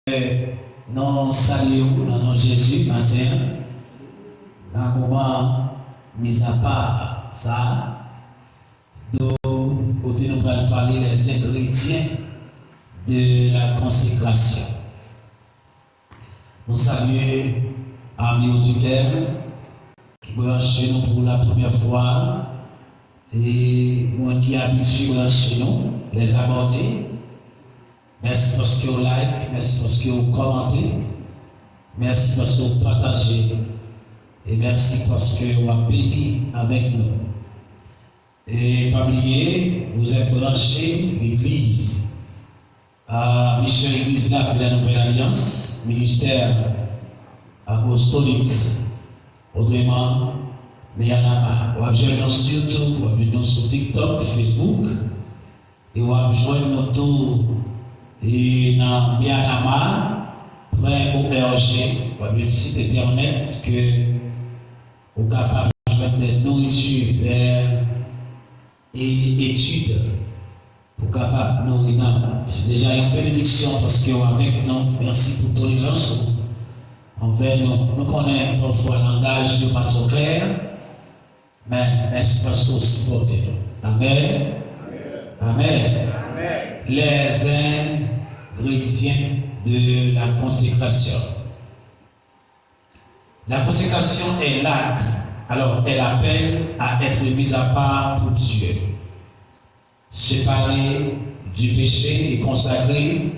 Nous saluons dans nos Jésus matin, dans un moment mis à part ça, côté nous allons parler les ingrédients de la consécration. Nous saluons amis auditeurs qui branchez nous pour la première fois et moi qui habitue brancher nous, les abonnés. Merci parce que vous like, merci parce que vous commentez, merci parce que vous partagez et merci parce que vous avez béni avec nous. Et pas oublier, vous êtes branchés l'Église à Mission Église de la Nouvelle Alliance, ministère apostolique, autrement, Mianama. Vous avez joint nous sur YouTube, vous avez joint nous sur TikTok, Facebook, et vous avez joint nous tout. Et dans Mianama, près au berger, par le site internet que vous êtes capable de mettre des nourritures et études pour capable de nourrir. C'est déjà une bénédiction parce que avec nous, merci pour tolérance envers nous. Nous connaissons parfois le langage de pas trop clair, mais merci parce que vous supportez nous. Amen. Amen. Les ingrédients de la consécration. La consécration est l'acte, alors elle appelle à être mise à part pour Dieu, séparée du péché et consacrée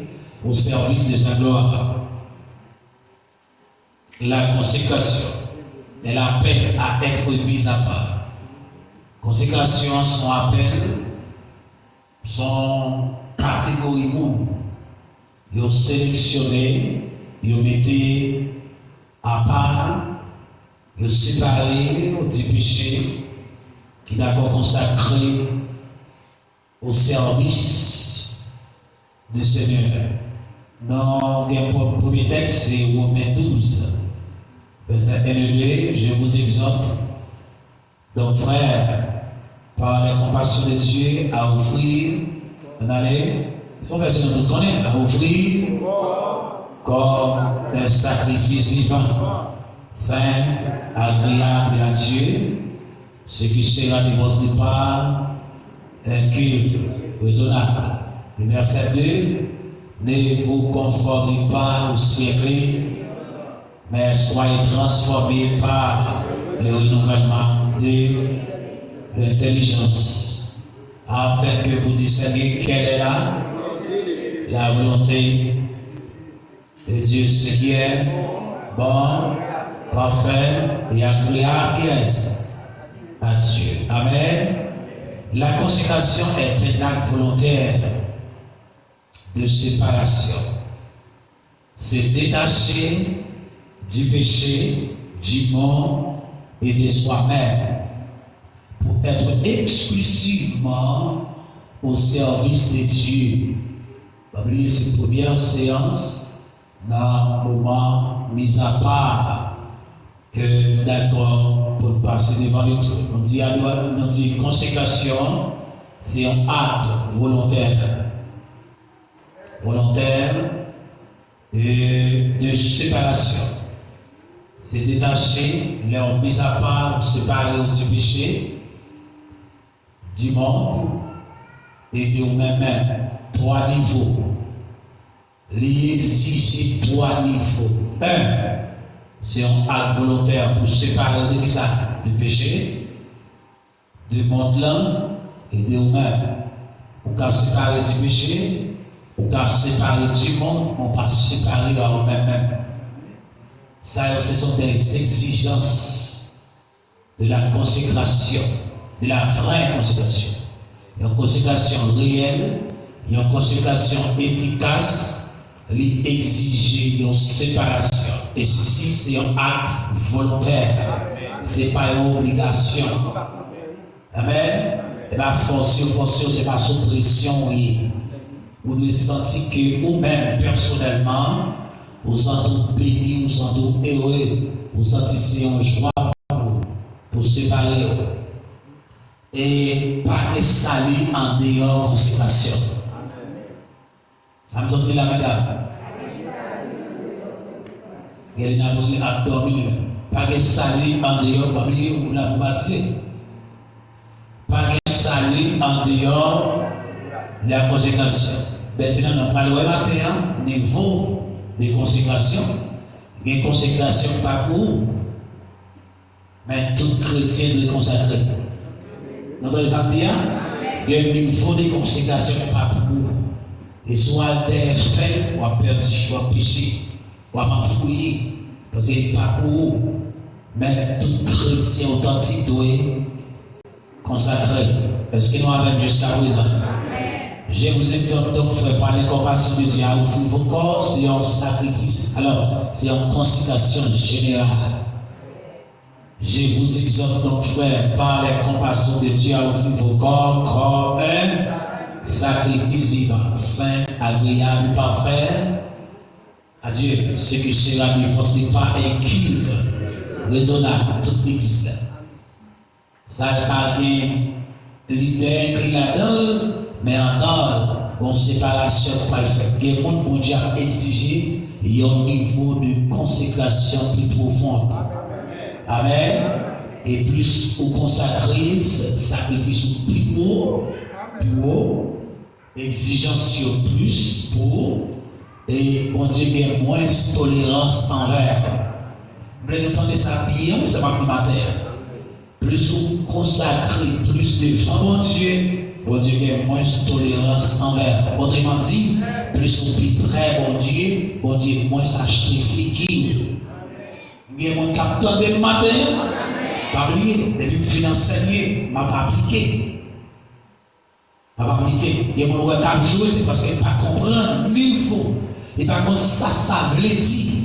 au service de sa gloire. La consécration, elle appelle à être mise à part. Consécration, son appel, son catégorie monde, ils ont sélectionné, ils ont mis à part, ils ont séparé du péché qui est d'accord consacré au service du Seigneur. Dans le premier texte, c'est Romains 12, verset 1 et 2, je vous exhorte, donc frères, par la compassion de Dieu, à offrir, on allait, son verset nous connaît, à offrir comme un sacrifice vivant, saint, agréable à Dieu, ce qui sera de votre part un culte raisonnable. Le verset 2, ne vous conformez pas au siècle, mais soyez transformés par le renouvellement de l'intelligence, afin que vous discerniez quelle est la volonté de Dieu, ce qui est bon, parfait et agréable à Dieu. Amen. La consécration est un acte volontaire de séparation. Se détacher du péché, du monde et de soi-même, pour être exclusivement au service de Dieu. Oubliez cette première séance dans le moment mis à part que nous d'accord pour passer devant le trône. On dit notre consécration, c'est un acte volontaire. Volontaire et de séparation. C'est détacher, leur mise à part, séparer du péché, du monde et de nous-mêmes. 3 niveaux. Il existe 3 niveaux. 1, c'est un acte volontaire pour séparer du péché, du monde là et de nous-mêmes. On peut séparer du péché, on peut séparer du monde, on peut séparer à nous-mêmes. Ça, ce sont des exigences de la consécration, de la vraie consécration. Il y a une consécration réelle, il y a une consécration efficace, qui exige une séparation. Et ceci, c'est un acte volontaire. Ce n'est pas une obligation. Amen. Et bien, force, ce n'est pas sous pression. Vous devez sentir que vous-même, personnellement, vous sentez béni, vous sentez heureux, vous sentez en joie pour séparer. Et pas de salir en dehors de consécration. Ça me dit la madame. Il n'a pas dormi. Pas de salut en dehors, pas oublier ou la pour baptiser. Pas de salut en dehors, la consécration. Maintenant, nous parlons matin, niveau de consécration. Il y a une consécration pas pour vous, mais tout chrétien doit consacrer. Nous avons dit, il y a un niveau de consécration pas pour vous. Et soit des faits, ou à perdre, ou à pécher, ou à m'enfouir. Parce que ce n'est pas pour vous. Mais tout chrétien authentique doit consacrer. Est-ce que nous avons jusqu'à présent? Je vous exhorte donc, frère, par les compassions de Dieu, à offrir vos corps, c'est un sacrifice. Alors, c'est une consécration générale. Je vous exhorte donc, frère, par les compassions de Dieu, à offrir vos corps comme un sacrifice vivant, saint, agréable, parfait. À Dieu, ce qui sera de votre pas un culte raisonnable, toute l'église là. Ça n'est pas un leader qui là-dedans, mais encore, une séparation pas faite. Il y a des gens qui ont exigé, il y a un niveau de consécration plus profonde. Amen. Et plus vous consacrez, sacrifice plus haut, exigence plus pour, et on dit qu'il y a moins de tolérance envers. Vous voulez entendre ça bien, mais ça va plus matin. Plus vous consacrez, plus de mon Dieu, bon Dieu, il y a moins de tolérance envers. Autrement dit, plus vous êtes près, bon Dieu, moins s'acheter figure. Il y a mon capteur de matin, pas oublier, depuis que je suis enseigné, je ne m'a pas appliqué. Il y a mon 4 jours, c'est parce qu'il ne pas comprendre le niveau. Et par contre, ça veut dire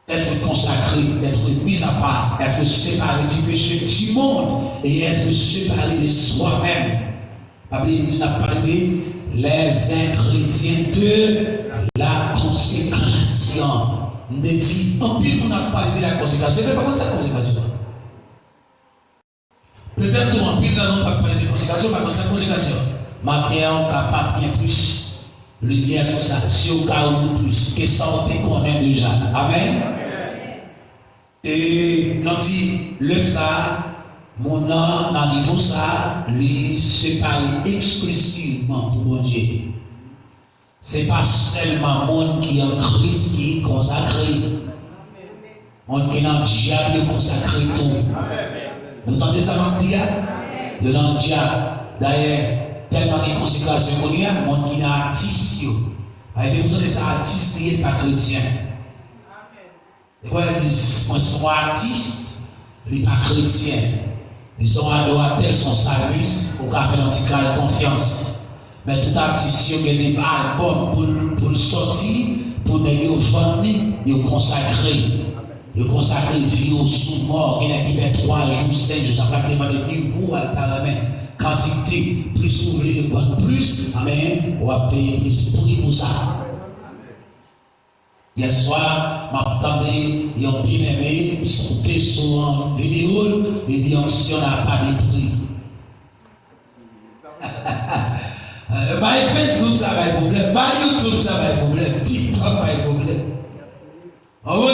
être consacré, être mis à part, être séparé du péché du monde et être séparé de soi-même. Il a parlé les ingrédients de la consécration. On a dit, en pile, on a parlé de la consécration. Mais par contre, ça consécration. Peut-être qu'en pile, on a parlé de consécration, par contre, ça consécration. Maintenant, on est capable bien plus. Lumière sur ça, si au cas où plus, que ça on te connaît déjà. Amen. Et nous dit, le ça, mon nom, dans le niveau ça, lui séparé exclusivement pour mon Dieu. Ce n'est pas seulement monde qui est en Christ qui est consacré. Monde qui est dans le diable qui est consacré tout. Vous entendez ça dans le diable? Le dans le diable. D'ailleurs, tellement de consécration qu'on y a, monde qui est artiste. Il dit, vous donnez ça artiste, il n'est pas chrétien. Et quoi, ils disent, moi, sont artistes, il n'est pas chrétien. Ils sont adorateurs, son service, au café d'antical confiance. Mais tout artiste, il y a des albums pour le sortir, pour les vendre, ils consacré. Ils consacré vie au sous-mort, il y en a qui fait 3 jours, 5 jours, ça va dépendre de niveau à la main. Quantité, plus vous voulez de vendre plus, amen, on va payer plus prix pour ça. Hier soir, m'attendais, ils ont bien aimé, sauté sur une vidéo, ils disent si on n'a pas de prix. Facebook, ça va être problème, YouTube, ça va être problème, TikTok va être problème. Ah ouais?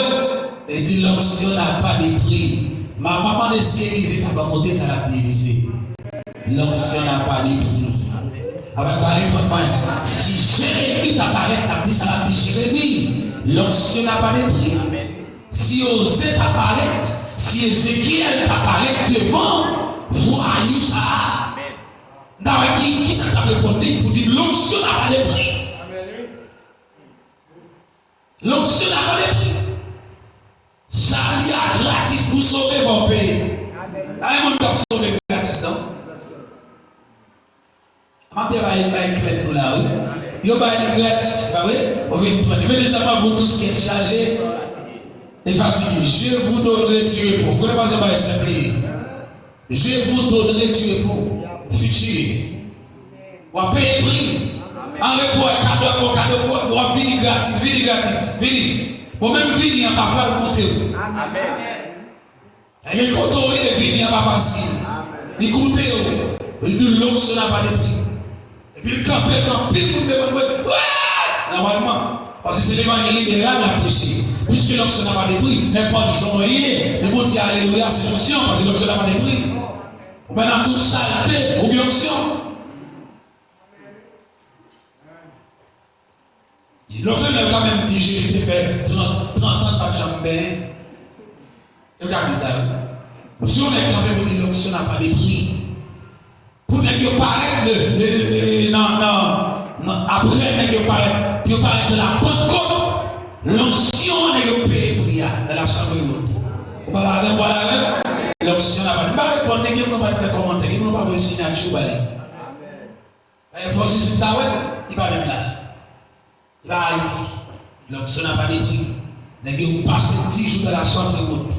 Il dit l'onction n'a pas de prix. Ma maman de si l'église, pas côté ça l'a dit. L'onction n'a pas de prix. Si Jérémie t'apparaît, t'as dit ça l'a dit Jérémie. L'onction n'a pas de prix. Si Osée t'apparaît, si Ézéchiel t'apparaît devant, voyez ça. Dans qui ça t'a répondu pour dire l'onction n'a pas de prix. L'onction n'a pas de prix. Ça y a gratis pour sauver vos pays. Amen. Mon top sauver gratis, non? Ma père va être clair pour la rue. Yo va être gratis, c'est pas vrai? On veut prendre. Venez seulement vous tous qui êtes chargés et fatigués. Je vous donnerai du repos. Vous ne pensez pas simple. Je vous donnerai du repos. Futur. On va payer prix. En repos, cadeau, on va venir gratis. Pour même venir, on va faire le côté. Amen. Et le côté, il n'est pas facile. Il coûte, de l'onction n'a pas de prix. Et puis le camp, il me demande, ouais, normalement, parce que c'est l'évangile libéral à prêcher. Puisque l'onction n'a pas de prix, n'importe joyeux, le mot dit alléluia, c'est l'onction, parce que l'onction n'a pas de prix. Maintenant, toute saleté, ou bien onction. L'onction n'a quand même dit, j'ai fait 30 ans par jambes. Regardez ça. Si on est quand même dit l'onction n'a pas de prix. Pour ne pas paraître non, après ne pas paraître de la Pentecôte, l'onction n'est pas payé prix dans la chambre de l'autre. Voilà, l'onction n'a pas de prix. Pas répondre, il ne peut pas faire commentaire, il ne peut pas faire signature. Il faut si c'est ça, il va même là. Il va à Haïti. L'onction n'a pas de prix. Il va passer 10 jours dans la chambre de l'autre.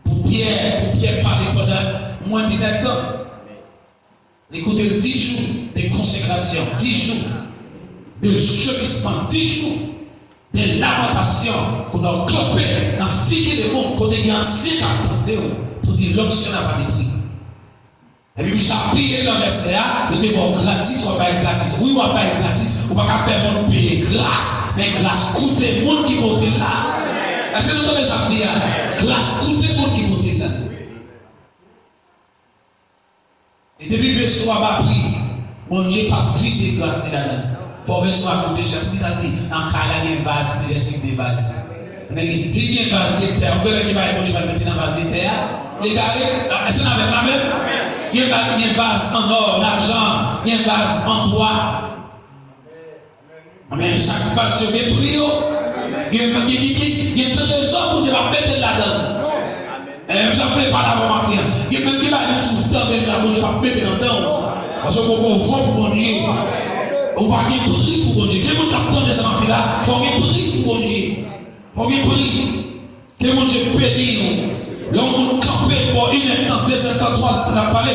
Pour Pierre parler pendant moins de 10 ans. Écoutez, 10 jours de consécration, 10 jours de gémissement, 10 jours de lamentation qu'on a clopé dans le figuier des mondes, qu'on a gagné un siècle pour dire l'onction n'a pas de prix. Et puis, il a payé dans le SDA, il était bon gratis, ou pas gratis. Oui, ou pas gratis, ou pas faire mon payer grâce, mais grâce coûte le monde qui monte là. Est-ce que vous entendez ça dire? Grâce coûte le monde qui monte là. Et depuis que le vaisseau a pris, mon Dieu n'a pas vide de grâce là-dedans. Pour le vaisseau a coûté cher. Puis ça dit, en cas là, il y a un vase, plusieurs types de vases. Mais il y a un vase de terre. Vous voyez, mon Dieu va le mettre dans un vase de terre. Les gars, est-ce qu'on a la même? Il y a un vase en or, l'argent, il y a un vase en bois. Mais chaque vase sur des prix, il y a un trésor pour te mettre là-dedans. Je ne pas la remarquer. Il y a même des choses qui sont là, je ne vais pas mettre dedans. Parce qu'on voit pour mon Dieu. On va gagner prix pour mon Dieu. Quel monde attend de cette là? Il faut gagner prix pour mon Dieu. Il faut gagner prix. Que mon Dieu bénisse nous. Là, on campé pour 1 temps, 2 temps, 3 ans, on a parlé.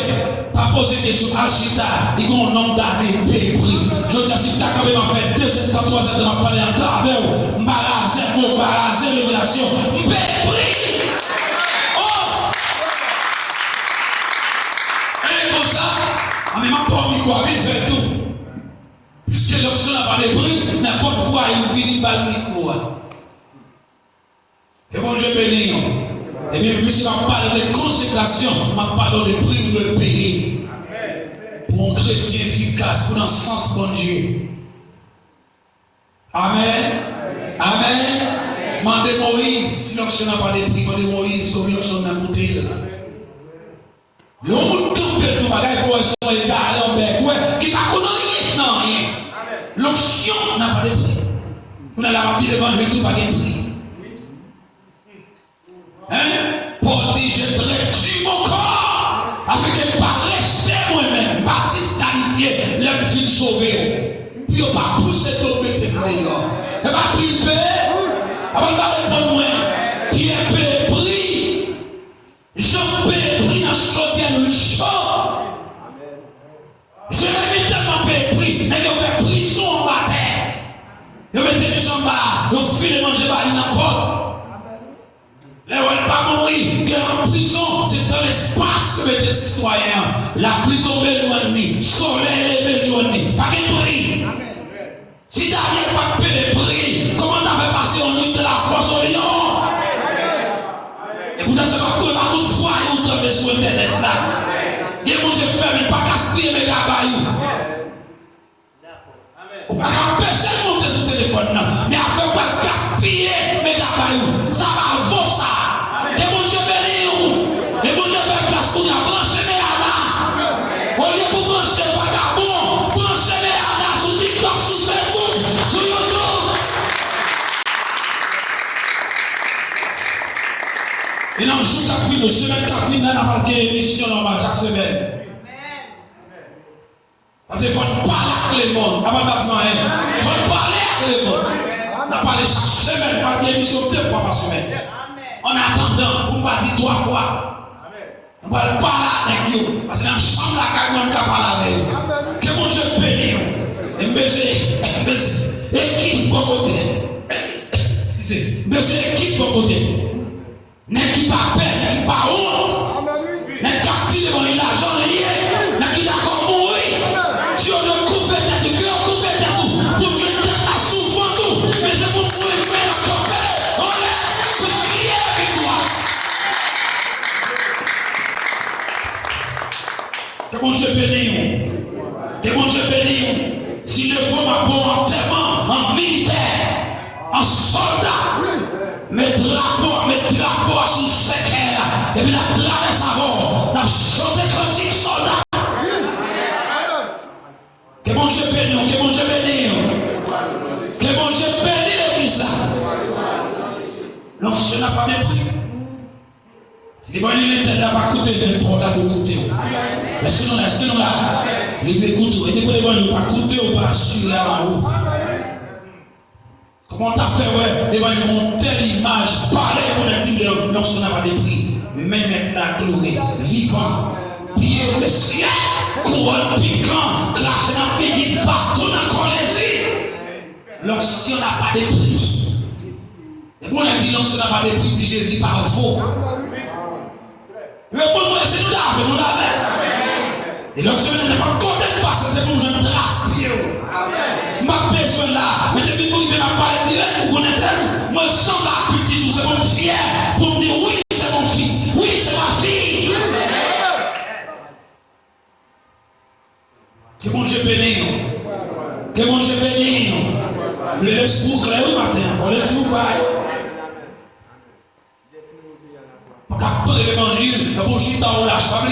Pas poser des questions agita. Il y a un nombre d'années payé prix. Je dis, si tu as quand même fait 2 temps, 3 ans, on a parlé en temps avec vous. Embarrassé, révélation. Payé prix. Comme ça, en même temps, il fait tout. Puisque l'onction n'a pas de prix, n'importe quoi, il finit par le micro. Que bon Dieu bénisse. Et bien, puisqu'il va parler de consécration, il va parler de prix de payer. Pour un chrétien efficace, pour un sens bon Dieu. Amen. Amen. Mandez Moïse, si l'onction n'a pas de prix, mandez Moïse, combien l'onction n'a coûté là. Le monde campé tout bagage pour son égal en bec, qui n'a rien, non rien. L'onction n'a pas de prix. Vous n'avez pas dit devant lui tout pas de prix. Paul dit, je traite mon corps afin qu'il ne pas rester moi-même, baptiste qualifié, l'homme fin sauvé. Puis on va pousser ton bête dehors. Et va priver, on va répondre moi, qui est payé prix. J'en paye prix dans le chaudière, le chaud. Je l'ai mis tellement payé prix, mais ils ont fait prison en bataille. Ils ont mis les gens là, ils ont filé manger par dans le corps. Les gens ne pas mourir, ils sont en prison, c'est dans l'espace que les citoyens. La pluie tombée joint nuit, le soleil levé joint nuit, pas de prix. Si Daniel n'a pas payé prix, comment t'avais passé en nuit de la force au lion? Et pourtant, c'est pas toute foi et on tombe sur Internet là. Et moi, je ferme, pas gaspiller mes gabayous. On va empêcher de monter sur le téléphone, mais afin pas gaspiller mes gabayous. Ça va avant ça. Et mon Dieu bénit. Et mon Dieu fait grâce qu'on a branché mes anas. Au lieu pour brancher vagabond, brancher mes anas sur TikTok, sur Facebook, sur YouTube. Et dans le jour Catherine, le semaine Catherine, on a marqué une émission normale chaque semaine. Parce qu'il faut parler avec le monde. Avant le bâtiment, il faut parler avec le monde. On a parlé chaque semaine, par des émissions 2 fois par semaine. En attendant, on ne va pas dire 3 fois. On va parler avec vous. Parce que dans la chambre, on ne peut pas parler avec vous. Que mon Dieu bénisse. Et monsieur, équipe de côté. Monsieur, équipe de côté. N'est qui pas peur, n'est qui pas honte. N'est pas petit devant l'argent, n'est qui d'accord mourir. Si on ne coupe tête, que on coupe tête tout. Pour que tête la souffre tout. Mais je vous prie, mais encore Dieu bénisse. Que mon Dieu bénisse. S'il le faut, ma bonne enterrement en militaire, en soldat, mes drapeaux sous ses cœurs, et puis la traverse avant, la chanter cantique soldat. Que mon Dieu bénisse, que mon Dieu bénisse, que mon Dieu bénisse l'église là. L'ancien n'a pas mépris. Si les bonnes l'éternel n'a pas coûté, mais le problème de coûter. Est-ce que nous là? Les écoutes, et des bonnes ne pas coûter ou pas assurer à vous. Comment t'as fait, ouais, les bonnes ont telle image, pareil pour les dire l'ancien n'a pas de prix. Mais mettre la gloire, vivant, pied le ciel, couronne piquant, crache dans la fille qui partout dans Jésus. L'ancien n'a pas de prix. Et bon, on a dit l'ancien n'a pas de prix, dit Jésus par faux. Le bon, c'est nous d'avant, nous d'avant. Et l'ancien n'est pas content de passer, c'est pour que je me trace pied. Ma besoin là, mais depuis que je vais parler direct, vous connaissez, moi je sens la petite, c'est mon fier, pour me dire oui, c'est mon fils, oui, c'est ma fille. Que mon Dieu bénisse. Que mon Dieu bénisse. Vous le laissez pour clair le matin, vous le laissez pour bail. Pas capter l'évangile, la bouche on lâche, pas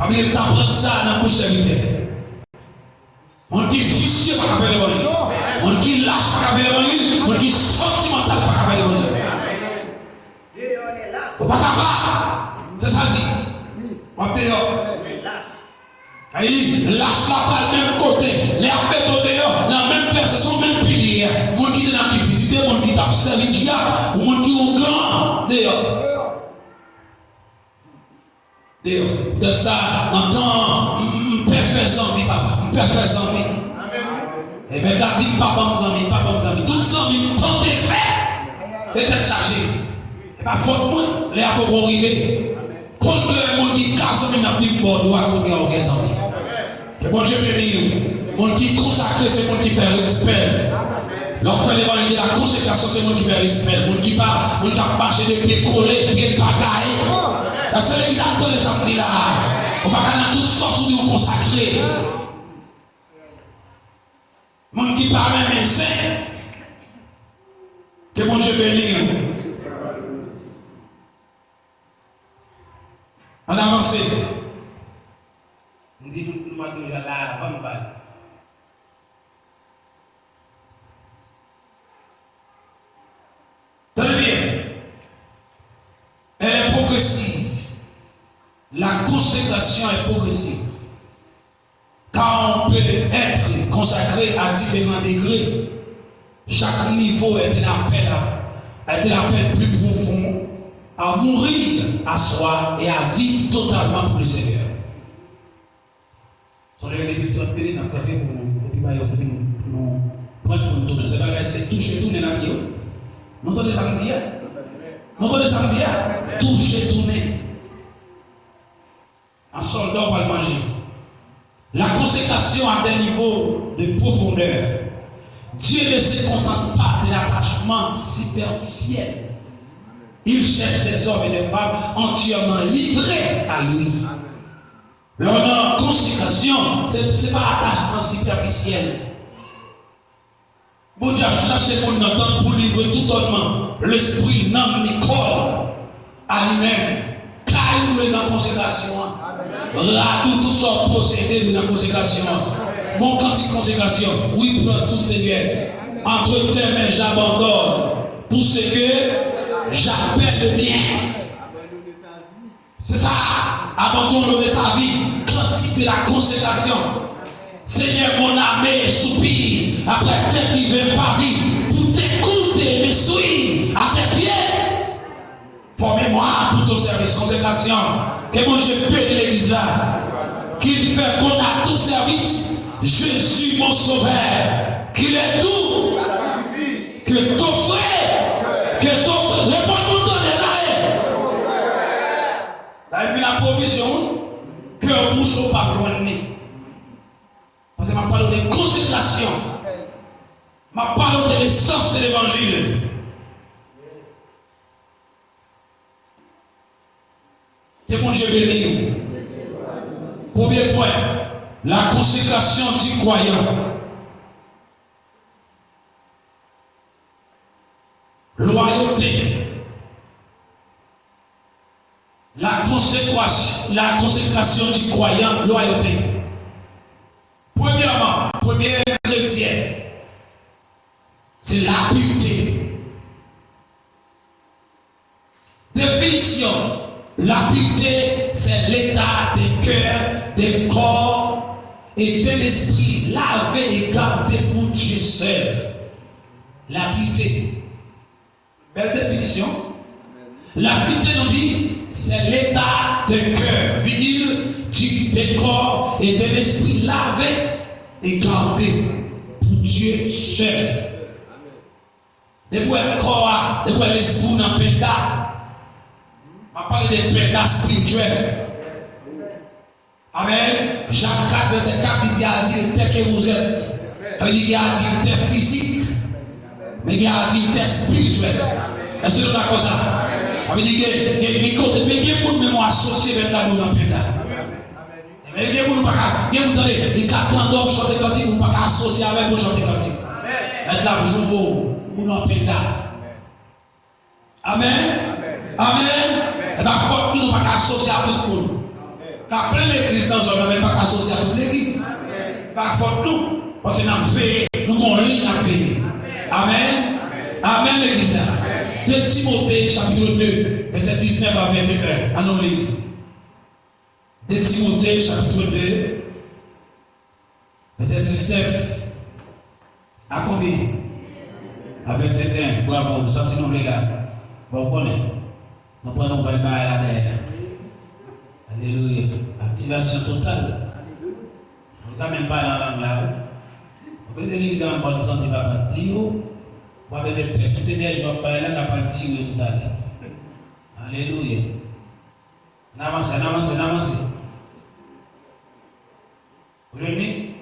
oublier d'apprendre ça dans la bouche serviteur. On dit vicieux pas faire l'évangile. On dit lâche pas faire l'évangile. On dit sentimental pas faire l'évangile. On pas capable. C'est ça le dit. On dehors. Il lâche la balle même côté. Les abeilles dehors, la même verset, sont même piliers. Mon qui est dans la visite, mon qui t'a servi diable, mon qui est au grand. Dehors. De ça, en temps, parfait ami, papa, parfait ami. Et bien, t'as dit, papa, mes amis, tout ça, tant de fait, et t'es chargé. Et pas faute, moi, les apôtres arrivés. Quand le monde qui casse, il n'a dit, bon, doit qu'on y a aucun ami. Que bon Dieu bénisse. Mon qui consacré, c'est mon qui fait respect. L'enfant de la consécration, c'est mon qui fait respect. Mon qui pas, mon qui a marché des pieds collés, pieds bagailles. La seule exaltation de samedi là, on va dans toutes sortes de consacrés. Mon qui parle un saint, que mon Dieu bénisse. On avance. On dit nous va déjà là, on va. Tenez bien. Elle est progressive. La consécration est progressive. Car on peut être consacré à différents degrés. Chaque niveau est un appel plus profond à mourir à soi et à vivre totalement pour le Seigneur. Songez les 30 minutes dans le café pour nous prendre pour nous tourner. C'est toucher, tourner la vie. Nous donnons samedi. Nous donnons samedi. Toucher, tourner. Un soldat va le manger. La consécration a des niveaux de profondeur. Dieu ne se contente pas de l'attachement superficiel. Il cherche des hommes et des femmes entièrement livrés à lui. Leur consécration, ce n'est pas attachement superficiel. Bon Dieu a cherché pour nous entendre pour livrer totalement l'esprit, l'âme, le corps à lui-même. Car il est dans la consécration. Radou tout soit possédé de la consécration. Mon cantique consécration, oui, prends tout Seigneur. Entre tes mains, j'abandonne tout ce que j'appelle de bien. C'est ça, abandonne de ta vie, cantique de la consécration. Seigneur, mon âme soupire après tes divins paris pour t'écouter, m'instruire à tes pieds. Formez-moi pour ton service, consécration. Que mon Dieu bénisse l'église là, qu'il fait bon à tout service. Jésus mon sauveur, qu'il est doux, que t'offre, réponds-nous dans les allées. Là, la provision, cœur, bouche, au pas joindre. Parce que je parle de consécration, je parle de l'essence de l'évangile. Que mon Dieu bénisse. Premier point. La consécration du croyant. Loyauté. La consécration du croyant, loyauté. Premièrement, premier ingrédient, c'est la pureté. Définition, la pureté, c'est l'état des cœurs, des corps et de l'esprit lavé et gardé pour Dieu seul. La pureté. Belle définition. La pureté nous dit, c'est l'état de cœur, des corps et de l'esprit lavé et gardé pour Dieu seul. Depuis le corps, depuis l'esprit dans le pédale, on va parler des pédales spirituels. Amen. Jacques 4, verset 4, il dit à dire tel que vous êtes. Il dit à dire tel physique, mais il dit à dire tel spirituel. Est-ce que nous avons ça? Il dit qu'il y a des gens qui sont associés avec la nous dans le pédale. Mais il y a des gens qui sont les capteurs d'or chanter cantique, vous ne pouvez pas associer avec vous chanter cantique. Être là, vous jouez ou dans le pédale. Amen. Amen. Et bien, faut que nous ne pouvons pas associer à tout le monde. Car plein d'églises dans le monde, mais pas associer à toute l'église. Par faut nous, parce que nous avons fait, nous avons ligne à faire. Amen. Amen, l'église là. De Timothée, chapitre 2, verset 19 à 21. Allons lire. De Timothée, chapitre 2, verset 19 à combien? À 21. Bravo, vous sentez nous là. Vous connaissez. Nous prenons le bail là derrière. Alléluia. Activation totale. On ne peut même pas dans la langue là. On peut dire l'église en bonne santé, va pas dire. On va dire que tout énergie va pas là, n'a pas le tirer tout à l'heure. Alléluia. On avance. Vous voyez?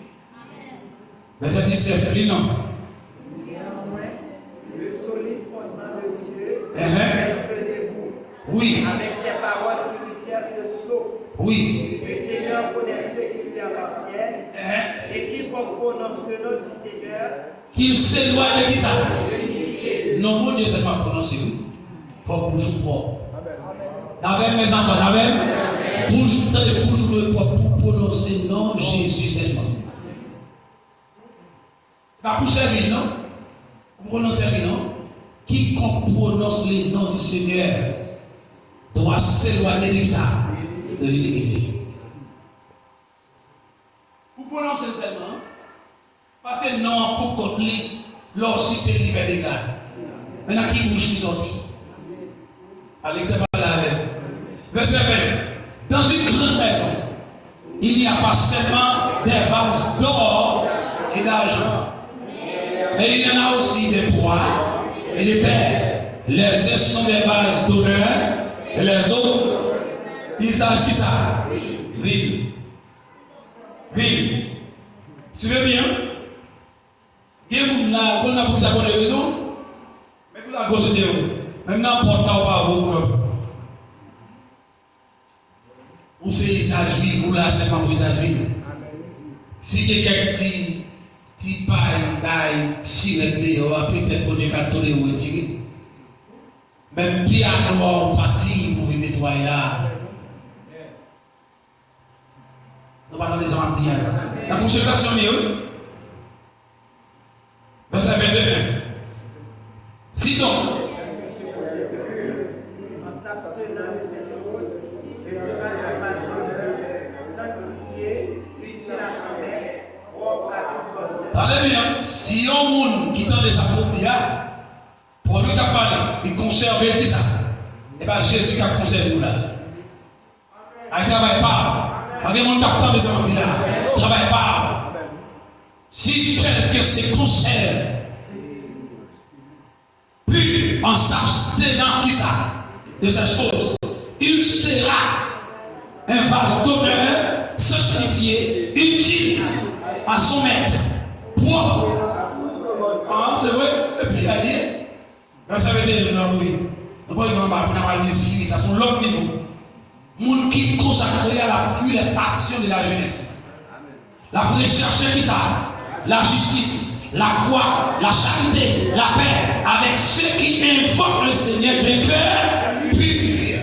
Verset 19, lis non. Le solide fondement de Dieu reste debout. Oui. Avec ses paroles judiciaires de sceau. Oui. Le Seigneur connaît ceux qui lui appartiennent. Et qui prononce le nom du Seigneur. Qu'il s'éloigne de qui ça? Non, mon Dieu, c'est pas prononcer. Il faut bouger pour. Avec mes enfants, avec bouge pour prononcer non Jésus seulement. Pas pour servir, non? Pour prononcer non? Quiconque prononce les noms du Seigneur doit s'éloigner de ça, de l'iniquité. Pour prononcer seulement, passer non pour contre lui, lorsqu'il est livré des gars. Maintenant, qui bouge qui sorti? Alex est pas là avec. Verset 20. Dans une grande maison, il n'y a pas seulement des vases d'or et d'argent, mais il y en a aussi des bois et des terres. Les uns sont des vases d'honneur et les autres, ils savent qui ça? Ville. Tu veux bien? Il y a des gens qui ont pour ça pour des raisons. Mais vous la gosse de vous. Même n'importe là où pas vous. Ou c'est usage vie, ou là c'est pas pour usage vie. Si il y a quelques petits pailles, si on va peut-être pour des catholiques ou retirer. Même piano ou parti pour venir nettoyer là. Nous parlons des gens à dire. La consécration mieux. Verset 21. Si donc, en s'abstenant de ces choses, il sera capable de sanctifier, utile à son être, propre à toute bonne œuvre. attendez bien, si un monde qui tend de sa côté, pour lui parler, il conserve ça. Et bien Jésus qui a conservé nous là. Il ne travaille pas. Il y a des gens qui attendent de sa côté là. Il ne travaille pas. Si quelqu'un se conserve, puis en s'abstenant de ces choses, il sera un vase d'honneur, sanctifié, utile à son maître. Propre. Ah, c'est vrai. Et puis il y a dit, ça veut dire, oui, nous ne pouvons pas parler de fuir, ça sont l'autre niveau. Monde qui consacré à la fuite, les passions de la jeunesse. La recherche qui ça? La justice, la foi, la charité, la paix, avec ceux qui invoquent le Seigneur de cœur pur.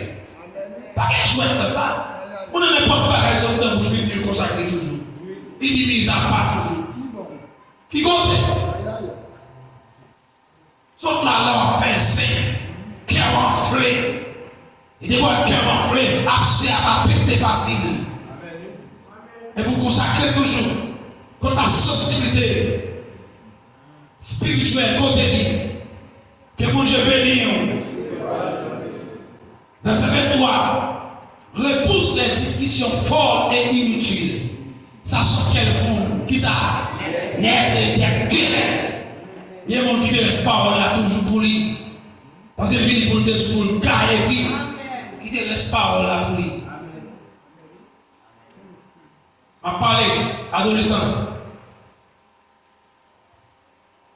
Pas qu'un chouette comme ça. On n'en est pas pareil sur le bouche, il dit consacré toujours. Il dit mis à part toujours. Qui compte? Sauf la langue fait saint, cœur enflé. Il dit, moi, cœur enflé, accès à ma pété facile. Et vous consacrez toujours contre la société spirituelle, côté dit, que mon Dieu bénisse. Verset 23, repousse les discussions folles et inutiles, sachant qu'elles font, qui ça? Naître des querelles. Il y a des gens qui ne laissent pas là toujours pour lui. Parce qu'il vient pour le détruire, pour le carrer vite. Qui ne laisse pas là pour lui. On va parler, adolescent.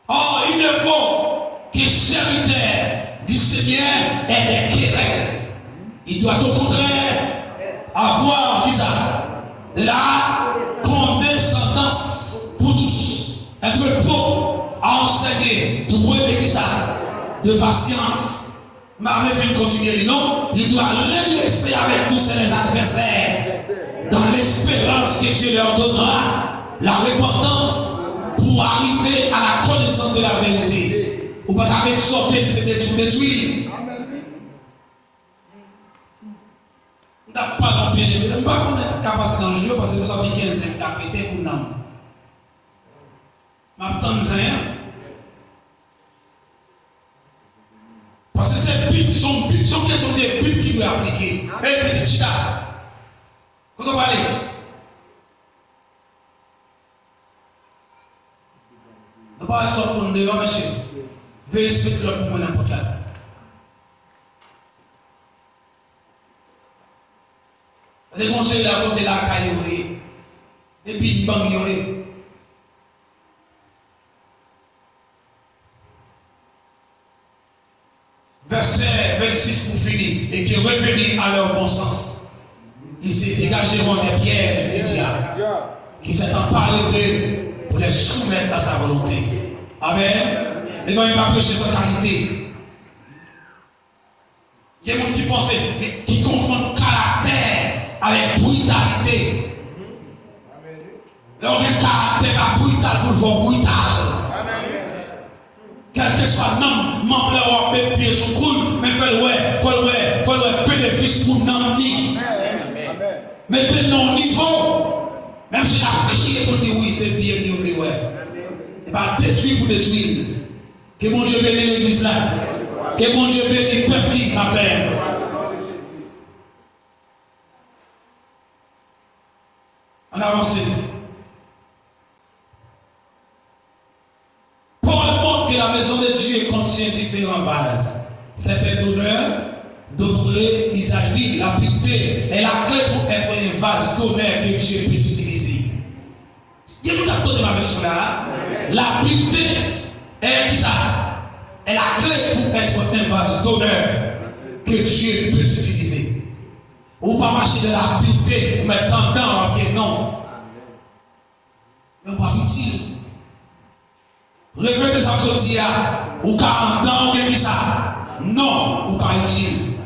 Or, il ne faut que serviteur du Seigneur ait des querelles. Il doit au contraire avoir, de la condescendance pour tous. Être propre à enseigner, trouver de patience. Marley vient continuer, non? Il doit redresser avec tous ses adversaires dans l'espérance que Dieu leur donnera la repentance pour arriver à la connaissance de la vérité. Ou pas qu'avec sortir de ces détruire. On n'a pas l'empêché, mais on ne peut pas connaître cette capacité dans le jeu parce que nous sommes 15 capitaines pour nous. Maintenant, parce que ces buts sont des buts qui doivent appliquer. Et petit chita, quand on va aller, on va être pour nous dehors, monsieur. Veuillez expliquer l'autre pour moi n'importe là. Les conseils là, c'est la caille, et puis bang yoé. Verset 26 pour finir, et qui revenus à leur bon sens. Ils se dégageront des pièges du diable, qui s'est emparé d'eux pour les soumettre à sa volonté. Amen. Mais non, il va prêcher sa qualité. Il y a des gens qui pensent, qui confondent caractère avec brutalité. Leur caractère est brutal pour le voir brutal. Quel que soit le nom, membre de l'Europe, pied sous coule, mais faut le bénéfice pour nous. Mettez-le au niveau, même si la crié pour dire oui, c'est bien, bien, ouais. Et pas détruire pour détruire. Que mon Dieu bénisse l'église là. Que mon Dieu bénisse le peuple la terre. On avance. Paul montre que la maison de Dieu contient différentes bases. Certaines d'honneur, d'autres vis-à-vis, la pureté est la clé pour être un vase d'honneur que Dieu peut utiliser. Il y a beaucoup de avec cela. La pureté est qui ça? Est la clé pour être un vase d'honneur que Dieu peut utiliser. Ou pas marcher de la pureté, ou mettre tendance, ok, non. Mais on va pas utile. Répétez ça ce dia, ou 40 ans, ou bien ça. Non, ou pas utile.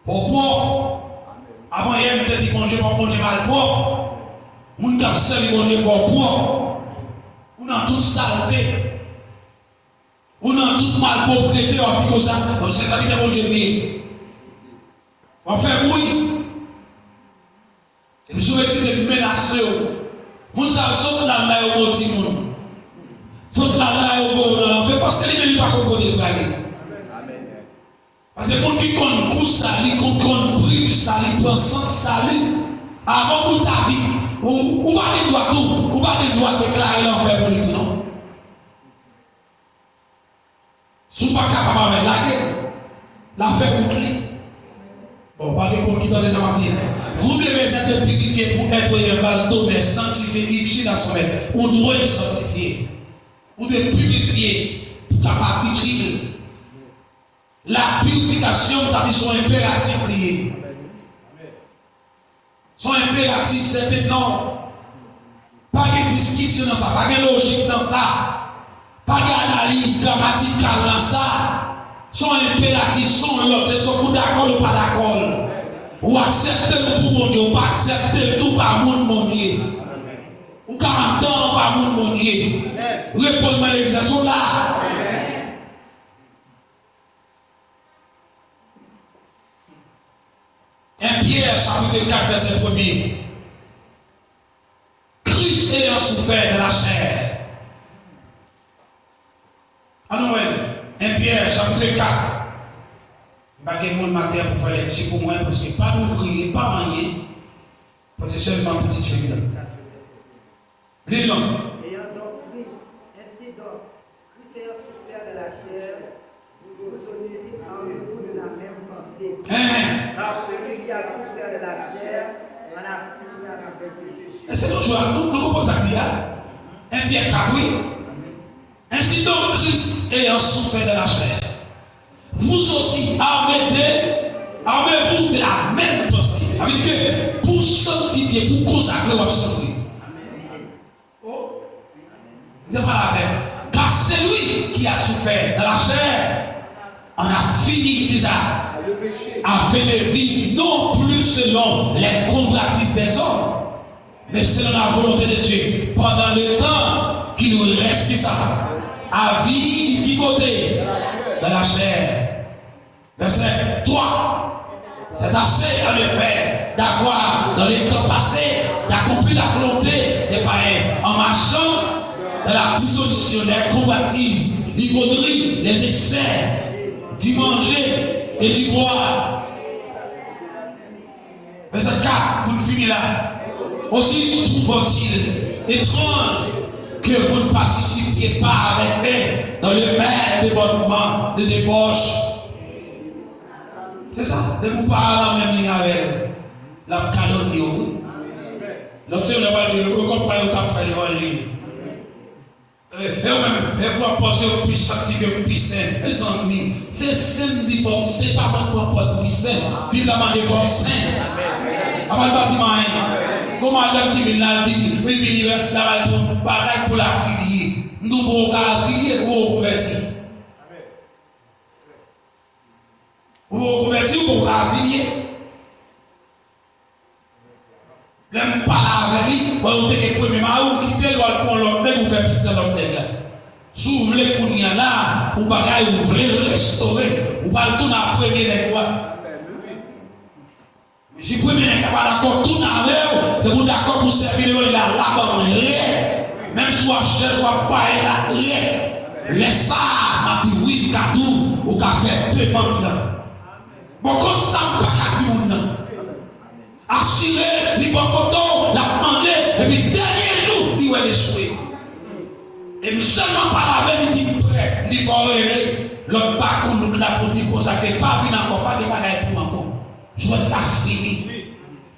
Pour propre. Avant hier, nous dit bon Dieu, bon Dieu mal propre. Nous avons servi bon Dieu pour propre. On a toute saleté. On a toute malpropreté, on dit comme ça. Comme c'est ça qui est bon Dieu bien. On fait bruit. Et nous souhaitons que menace. Nous sommes là, là, au monde. Sauf là, on fait parce que les gens ne peuvent pas côté de aller. Parce que les gens qui connaissent tout ça, qui connaissent prix du salut, qui prennent sans salut, avant pour t'a dit, ou pas des droits tout, ou pas des droits déclarer l'enfer politique, non? Si vous n'êtes pas capable de la guerre, l'affaire bouclée. Bon, pas de bon qui donne des avantages. Vous devez être purifié pour être un vase d'honneur, sanctifié, utile à son maître. On doit être sanctifié. On doit purifier pour capable utile. La purification, c'est-à-dire son impératif lié. Son impératif, c'est non. Pas de discussion dans ça, pas de logique dans ça, pas d'analyse grammaticale dans ça. Son impératif, son l'autre, c'est soit vous d'accord ou pas d'accord. Ou accepter le pour mon Dieu, ou pas accepter tout par mon Dieu. Ou 40 ans par mon Dieu. Répondez-moi les sont là. Un Pierre, chapitre 4, verset 1er. Christ ayant souffert de la chair. Ah non, un Pierre, chapitre 4. Je ne vais pas matin pour faire lecture pour moi, parce que pas d'ouvrier, pas rien. Parce que seulement petite fille là. Les langues. Ayant donc Christ, ainsi donc, Christ ayant souffert de la chair, vous aussi en vous de la même pensée. Car celui qui a souffert de la chair en a fini avec le péché. C'est nous comprenons ça qu'il y a. 1 Pierre 4, oui. Ainsi donc, Christ ayant souffert de la chair, vous aussi armez-vous de la même pensée. Ça veut dire que pour sanctifier, pour consacrer votre souffrir. Vous n'avez pas la faire. Car c'est lui qui a souffert de la chair. On a fini déjà afin de vivre non plus selon les convoitises des hommes, mais selon la volonté de Dieu. Pendant le temps qui nous reste qui ça, à vivre qui côté de la chair. Verset 3. C'est assez en effet d'avoir dans les temps passés d'accomplir la volonté des païens en marchant dans la dissolution des convoitises, l'ivauderie, les excès, du manger et du boire. Verset 4, pour finir là. Aussi trouve-t-il étrange que vous ne participiez pas avec eux dans le même débordement de débauche. C'est ça, de vous parler en même ligne avec la cadeau de vous. Lorsque on va dire, vous comprenez qu'on fait les religions. Et vous-même, pour penser au plus sanctifié, au plus saint. Les amis, c'est saint de forme, c'est pas votre propre plus saint. Bible a demandé forme saint. Avant le bâtiment, comment madame qui vient là, dit, oui, vient là, pour la filier. Nous, pour la filier, pour convertir. Pour convertir ou pour la filier. Même pas la avec lui, vous avez le premier marou, quittez l'autre pour l'autre, vous faites quitter l'autre. Si vous voulez qu'on y a là, vous voulez restaurer, vous parlez tout dans la première fois. Si vous premier n'est pas d'accord, tout dans la vous d'accord pour servir là, là-bas, rien. Même si vous cherchez, vous pas là, rien. Laissez ça, m'a dit oui, cadeau, ou qu'a fait deux banques là. Bon, comme ça, vous ne pouvez pas dire non. Assurer, les bons cotons, la manger, et puis dernier jour, il va échouer. Et seulement par la veille, il dit prêt, il va régler. L'autre parcours, nous l'a pour dire ça, que pas venu encore, pas de bagaille pour encore. Je vais être là, fini.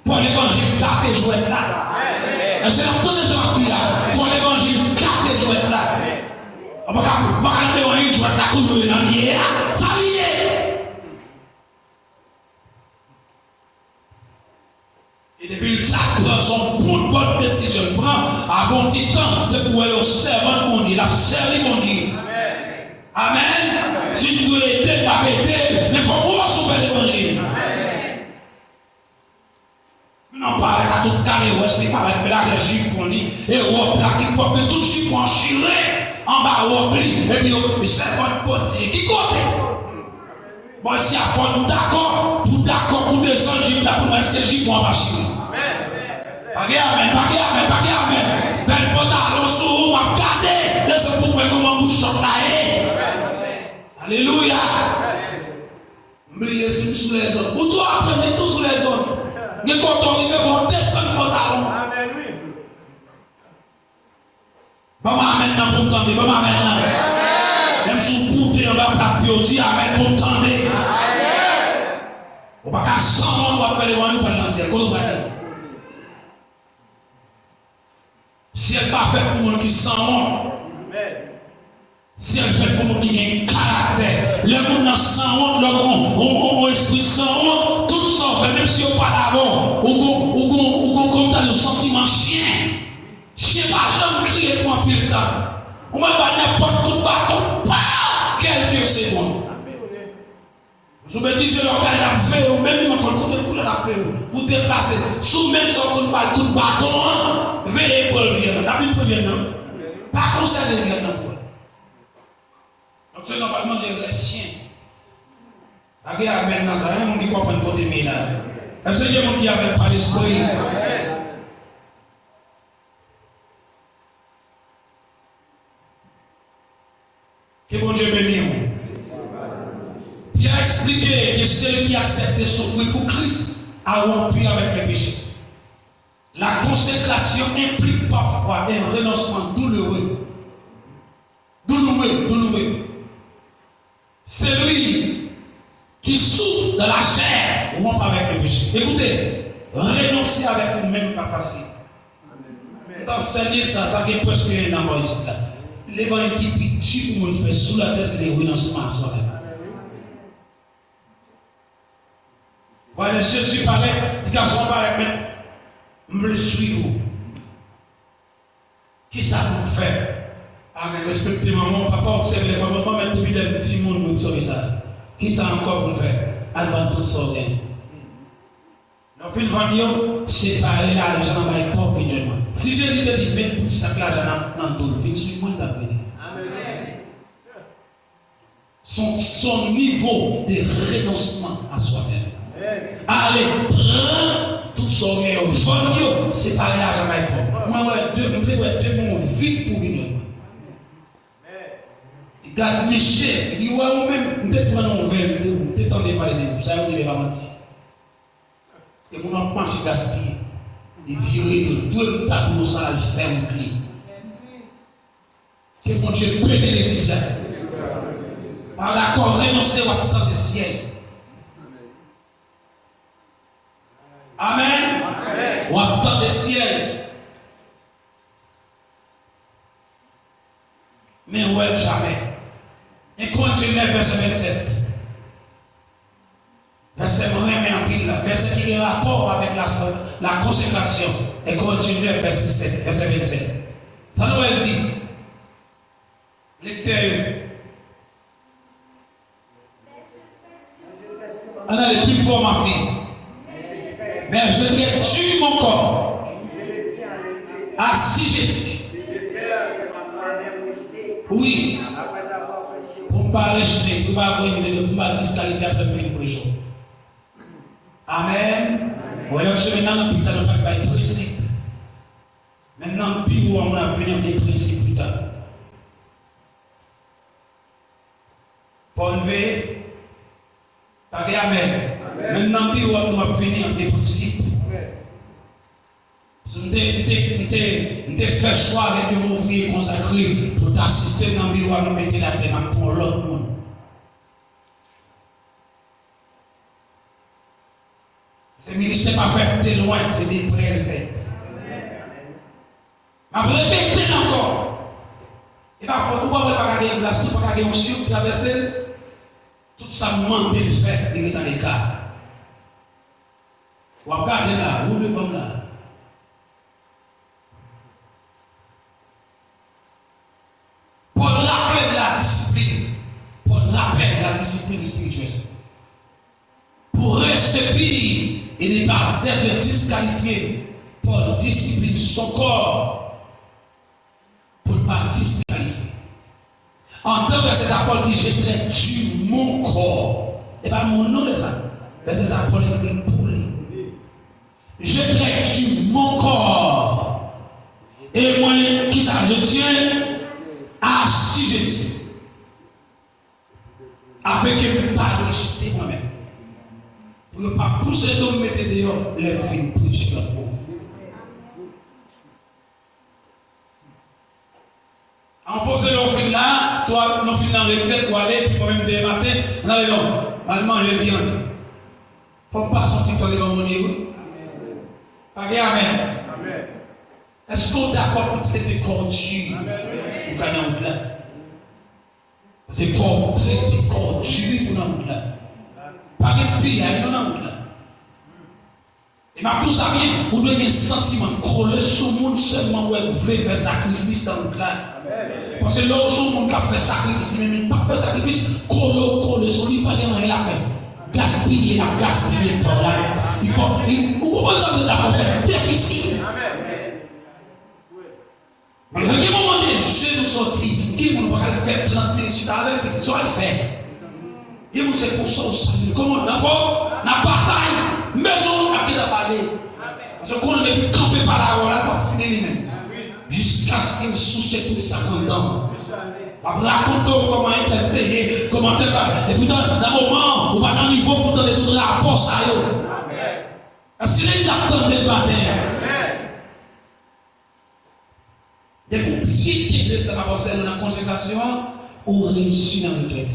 Pour l'évangile, gâté, je vais être là. Et c'est dans tous les gens là. Pour l'évangile, gâté, je vais être là. On va regarder, je vais être là, courir dans l'hier. Ça lié. Et depuis ça, prend son bonne décision, prend à bon petit temps, c'est pour le servant de mon Dieu, la servi mon Dieu. Amen. Si nous étions pas pétés, mais il faut voir sauver l'évangile. Non, pas à tout carré, ou est-ce qu'il paraît que là, les jupons, et on là, qui peut tout jupon chiré, en bas, on plie, et puis, c'est votre potier qui côté. Bon, si à fond, d'accord, pour descendre, là, pour rester jupon en machine. Amen. Amen. Belle pantalon sous, m'a regardé, laissez vous voir comment vous chantez là. Alléluia. M'oubliez si sous les autres. Vous doit apprendre tout sous les autres. Mais quand on arrive, on descend le pantalon. Amen, oui. Bon, maintenant pour me tendre, bon, maintenant. Même si vous pouvez, on va pas dire amen pour me tendre. On va pas sans on va faire les rois pour lancer. Si elle n'est pas faite pour monde qui s'en honte, si elle est faite pour monde qui a un caractère, les gens sans honte, on esprit sans honte, tout ça fait, même si on pas d'abord, ou Sous bêtise, l'organe a fait, ou même quand on côté pour la fait, ou déplacer, sous même son coup de bâton, veillez pour le vieux. La Bible prévient, non? Pas concerné le vieux, non? Donc, c'est normalement des chien. Regarde maintenant, ça, il y a des gens qui comprennent côté mais là. Est-ce qu'il y a des gens qui avaient pas l'esprit? Que bon Dieu bénisse. Il a expliqué que celui qui accepte de souffrir pour Christ a rompu avec le péché. La consécration implique parfois un renoncement douloureux. Douloureux. Celui qui souffre de la chair rompt avec le péché. Écoutez, renoncer avec vous-même pas facile. D'enseigner ça, ça fait presque un an ici là. L'évangile qui tue pour nous faire sous la tête, c'est des renoncements à soi-même. Voilà, Jésus paraît, dit qu'à son paraît, mais me le suivre. Qui ça pour faire? Amen. Respectez maman, papa, observez les mamans, mais depuis le petit monde, vous savez ça. Qui ça encore pour faire? Avant tout ça, donc, il va séparer l'argent avec pauvre et Dieu. Si Jésus te dit, mais pour ça que l'argent dans le dos, il suit moi d'avenir. Son niveau de renoncement à soi-même. Allez, prends tout son meilleur, vendre, séparer l'argent avec pauvre. Moi, je veux deux moments vite pour venir. Regarde, Michel, il dit, ouais, ou même, peut-être qu'on a un verre, peut-être on n'est pas les deux, ça ne devait pas mentir. Et mon enfant, j'ai gaspillé. Et viré de deux tableaux, ça le faire une clé. Que mon Dieu pète l'église là. Par d'accord, renoncer à tout le ciel. Amen. Ou à tout le ciel. Mais ouais, jamais. Et continue verset 27. Verset en pile, verset qui a rapport avec la consécration. Et continue verset 7, verset 27. Ça nous dit, lecteur, on a les plus forts, ma fille. Mais je dirais, tue mon corps. Assujetti. Oui. Pour ne pas rejeter, pour ne pas disqualifier après le film pour les jours. Amen. Voilà, maintenant, plus tard, on va parler de principe. Maintenant, puis on va venir des principes plus tard. Il faut enlever. Amen. Maintenant, puis on doit venir des principes. Nous avons fait choix avec un ouvrier consacré pour t'assister dans le bureau, nous mettre la tête pour l'autre monde. Ce ministère pas fait de loin, c'est des prières faites. Je vais répéter encore. Et bien, il faut pas regarder une glace, pas regarder un chien traverser. Tout ça demande de faire, il est dans les cas. Vous regardez là, vous devant là. Pour rappeler la discipline. Pour rappeler la discipline spirituelle. Pour rester pire. Et ne pas être disqualifié pour discipliner son corps, pour ne pas disqualifier. En tant que ces apôtres disent, je traite mon corps. Et pas mon nom de ça. Mais ces apôtres écrivent pour lui. Je traite mon corps. Et moi, qui ça, je tiens assujetti. Avec que pas rejeter moi-même. Pour ne pas pousser d'homme mettre dehors, les filles prêchent leur peau. En posant nos filles là, toi, nos filles dans le retraite pour aller, puis moi-même dès le matin, on a dit non, mal manger viande. Il ne faut pas sortir dans les moments de Dieu. Amen. Est-ce qu'on est d'accord pour traiter corps tu pour gagner un plat? C'est fort traiter corps tu pour gagner un plat. Pas de pire, il y a un là. Et ma tout ça bien, vous devez un sentiment coller sur le monde seulement où vous voulez faire sacrifice dans le clan. Parce que là où le monde qui a fait sacrifice, mais il n'a pas fait sacrifice, coller sur lui, pas de rien à faire. gaspiller par là. Il faut, vous comprenez ça, il faut faire déficit. À un moment donné, je nous sortis, qui nous va faire 30 minutes avec, petit soir le faire. Et vous c'est pour ça au salut. Comment on a fait? La bataille, maison, on a bien parlé. Parce qu'on a pu camper par là, on a pas fini lui-même. Jusqu'à ce qu'il soucie tout 50 ans. Racontons comment interpréter, comment interpréter. Et puis dans un moment, on va dans le niveau pour donner tout le rapport ça. Parce que les attendent des batailles. Des pompiers qui ne savent pas dans la consécration ou réussi dans le traité.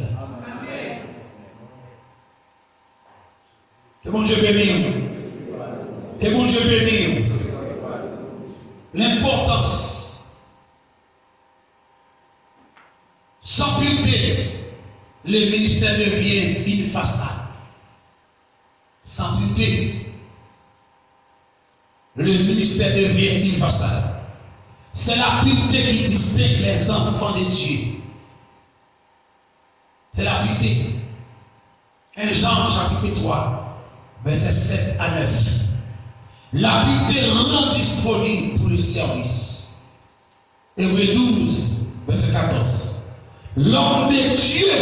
Que mon Dieu bénisse. Que mon Dieu bénisse. L'importance. Sans pureté, le ministère devient une façade. Sans pureté, le ministère devient une façade. C'est la pureté qui distingue les enfants de Dieu. C'est la pureté. 1 Jean chapitre 3, versets 7 à 9. La pureté rend disponible pour le service. Hébreux 12, verset 14. L'homme de Dieu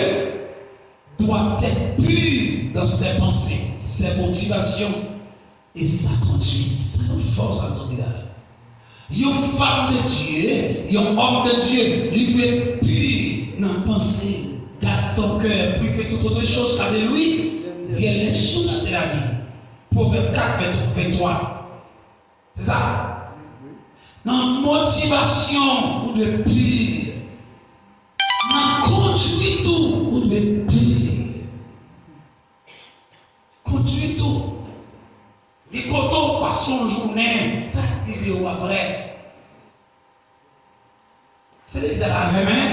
doit être pur dans ses pensées, ses motivations et sa conduite. Ça nous force à nous dire. Une femme de Dieu, un homme de Dieu, lui doit être pur dans la pensée. Garde ton cœur plus que toute autre chose, car de lui viennent les sources de la vie. Proverbe 4, 23. C'est ça? Dans la motivation, vous devez être pur. Dans la conduite, vous devez être pur. Conduite tout. Les cotons passent son journée, ça active après. C'est les à la main.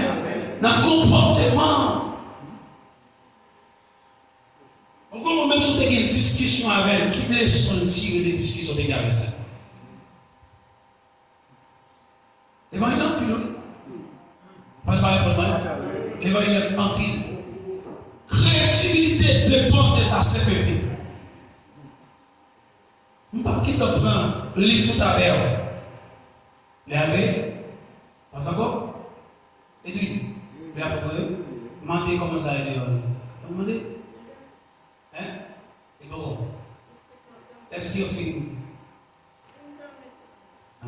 Dans le comportement. Encore même si vous avez une discussion avec elle, qui laisse son tir des discussions avec elle. L'évangile en pile. Pas de mal. L'évangile en pile. Créativité dépend de sa sainteté. Je ne sais pas qui te prend le lit tout à l'heure. Laver. Pas encore? Et puis, demandez comment ça a été. Demandez. Hein? Et bon. Est-ce qu'il y a fini?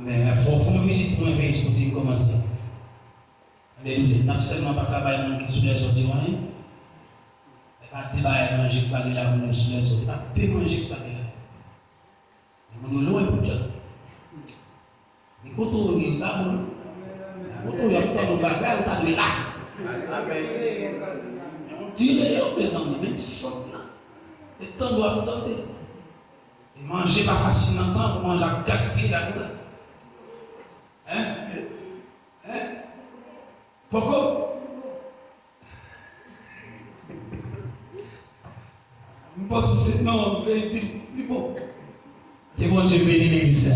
Mais il faut une visite pour un veille pour dire comment c'est. Alléluia. N'a seulement pas travailler dans qui sous les autres diront. Pas débarrer manger pas de la monnaie sous les autres. Pas démanger pas de la. Mon loin pour Dieu. Mais quand on est là, quand on est dans le bagage, on est là. On dirait au présent, même sans là. Le temps doit vous tenter. Et manger pas facile dans le temps, pour manger à gaspiller la boue. Hein? Pourquoi? Je pense que c'est non, plus beau. Que bon Dieu bénisse l'église.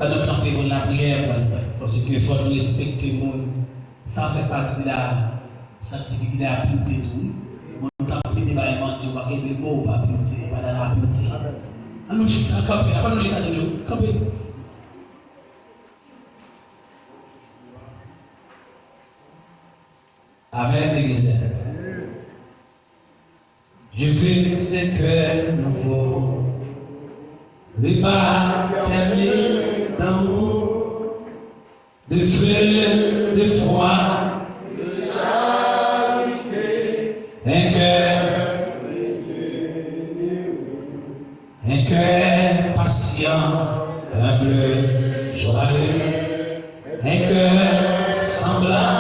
À nous camper pour la prière, parce qu'il faut nous respecter le monde. Ça fait partie de la sanctification de la pureté. Nous camper des bâillements, on va gagner le mot, pas pureté, pas dans la pureté. À nous camper, à nous jeter toujours. Camper. Amen, l'église. Je veux un cœur nouveau. Le baptême d'amour, de feu, de froid, de charité, un cœur patient, humble, joyeux, un cœur semblant,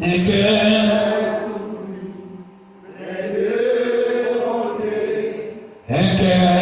un cœur. Un cœur